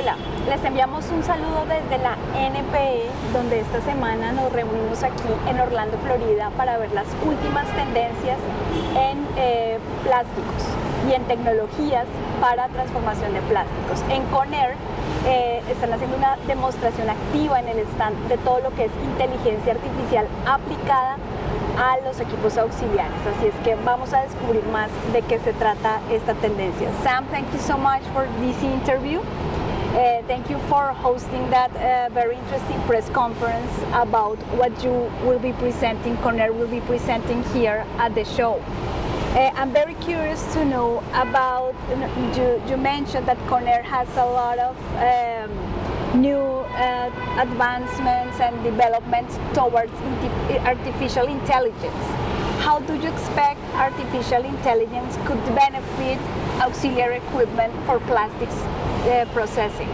Hola, les enviamos un saludo desde la NPE, donde esta semana nos reunimos aquí en Orlando, Florida, para ver las últimas tendencias en plásticos y en tecnologías para transformación de plásticos. En Conair están haciendo una demostración activa en el stand de todo lo que es inteligencia artificial aplicada a los equipos auxiliares, así es que vamos a descubrir más de qué se trata esta tendencia. Sam, thank you so much for this interview. Thank you for hosting that very interesting press conference about what you will be presenting, Conair will be presenting here at the show. I'm very curious to know about, you mentioned that Conair has a lot of new advancements and developments towards artificial intelligence. How do you expect artificial intelligence could benefit auxiliary equipment for plastics processing?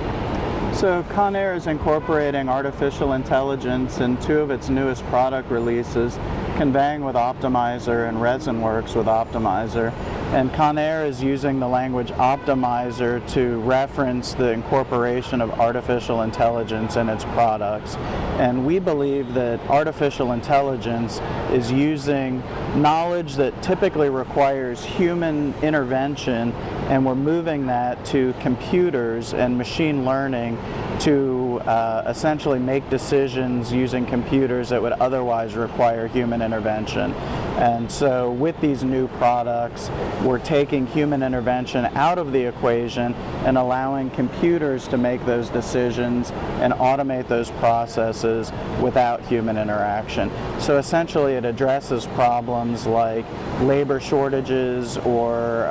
So Conair is incorporating artificial intelligence in two of its newest product releases, Conveying with Optimizer and Resin Works with Optimizer. And Conair is using the language optimizer to reference the incorporation of artificial intelligence in its products. And we believe that artificial intelligence is using knowledge that typically requires human intervention, and we're moving that to computers and machine learning to essentially make decisions using computers that would otherwise require human intervention. And so with these new products, we're taking human intervention out of the equation and allowing computers to make those decisions and automate those processes without human interaction. So essentially it addresses problems like labor shortages or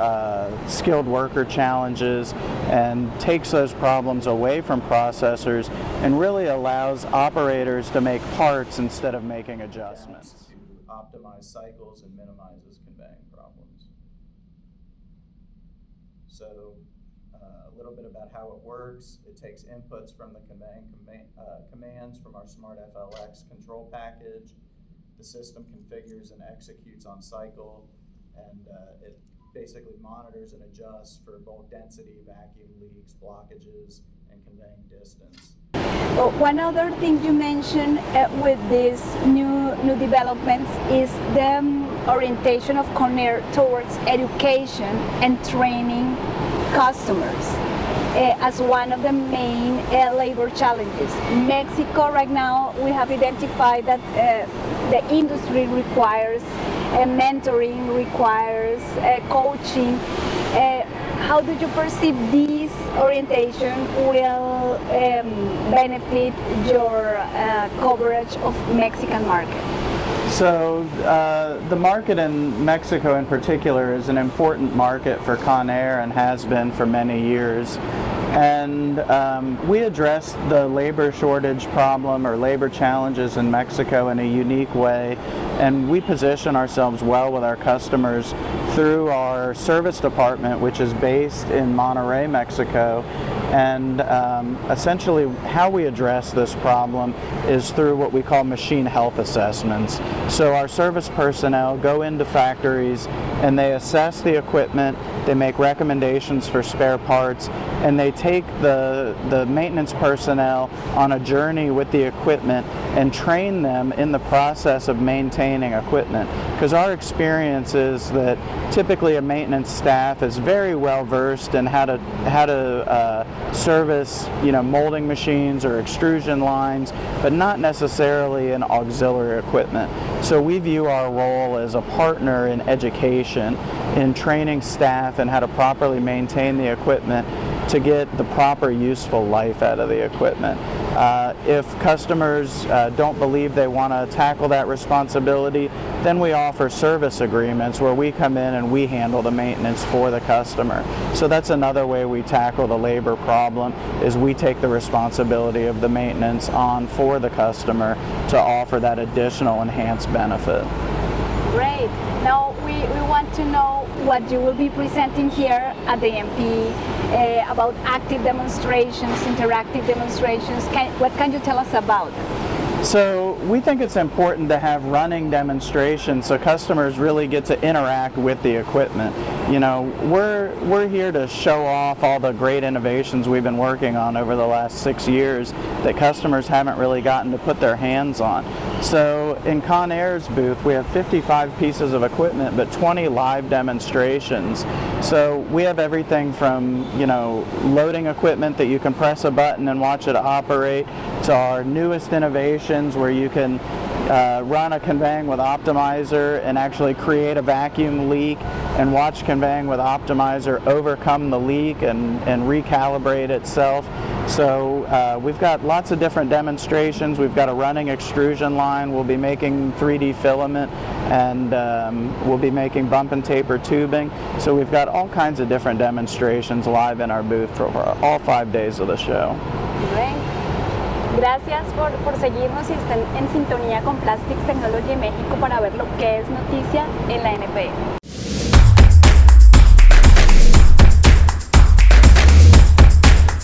skilled worker challenges, and takes those problems away from processors and really allows operators to make parts instead of making adjustments. To optimize cycles and minimizes conveying problems. So a little bit about how it works. It takes inputs from the commands from our Smart FLX control package. The system configures and executes on cycle, and it basically monitors and adjusts for both density, vacuum leaks, blockages, and conveying distance. Well, one other thing you mentioned with these new developments is the orientation of Conair towards education and training customers as one of the main labor challenges. In Mexico right now, we have identified that the industry requires mentoring, requires coaching. How do you perceive this orientation will benefit your coverage of Mexican market? So the market in Mexico in particular is an important market for Conair and has been for many years. And we address the labor shortage problem or labor challenges in Mexico in a unique way, and we position ourselves well with our customers through our service department, which is based in Monterrey, Mexico. And essentially how we address this problem is through what we call machine health assessments. So our service personnel go into factories and they assess the equipment, they make recommendations for spare parts, and they take the maintenance personnel on a journey with the equipment and train them in the process of maintaining equipment. Because our experience is that typically a maintenance staff is very well versed in how to service, molding machines or extrusion lines, but not necessarily in auxiliary equipment. So we view our role as a partner in education, in training staff and how to properly maintain the equipment to get the proper useful life out of the equipment. If customers don't believe they want to tackle that responsibility, then we offer service agreements where we come in and we handle the maintenance for the customer. So that's another way we tackle the labor problem, is we take the responsibility of the maintenance on for the customer to offer that additional enhanced benefit. Great. Now we want to know what you will be presenting here at the NPE about active demonstrations, interactive demonstrations. What can you tell us about them? So we think it's important to have running demonstrations so customers really get to interact with the equipment. You know, we're here to show off all the great innovations we've been working on over the last 6 years that customers haven't really gotten to put their hands on. So in Conair's booth, we have 55 pieces of equipment, but 20 live demonstrations. So we have everything from, you know, loading equipment that you can press a button and watch it operate, to our newest innovations where you can run a conveying with optimizer and actually create a vacuum leak and watch conveying with optimizer overcome the leak and recalibrate itself. So we've got lots of different demonstrations. We've got a running extrusion line. We'll be making 3D filament, and we'll be making bump and taper tubing. So we've got all kinds of different demonstrations live in our booth for all 5 days of the show. Bien. Gracias por seguirnos y estén en sintonía con Plastics Technology México para ver lo que es noticia en la NPE.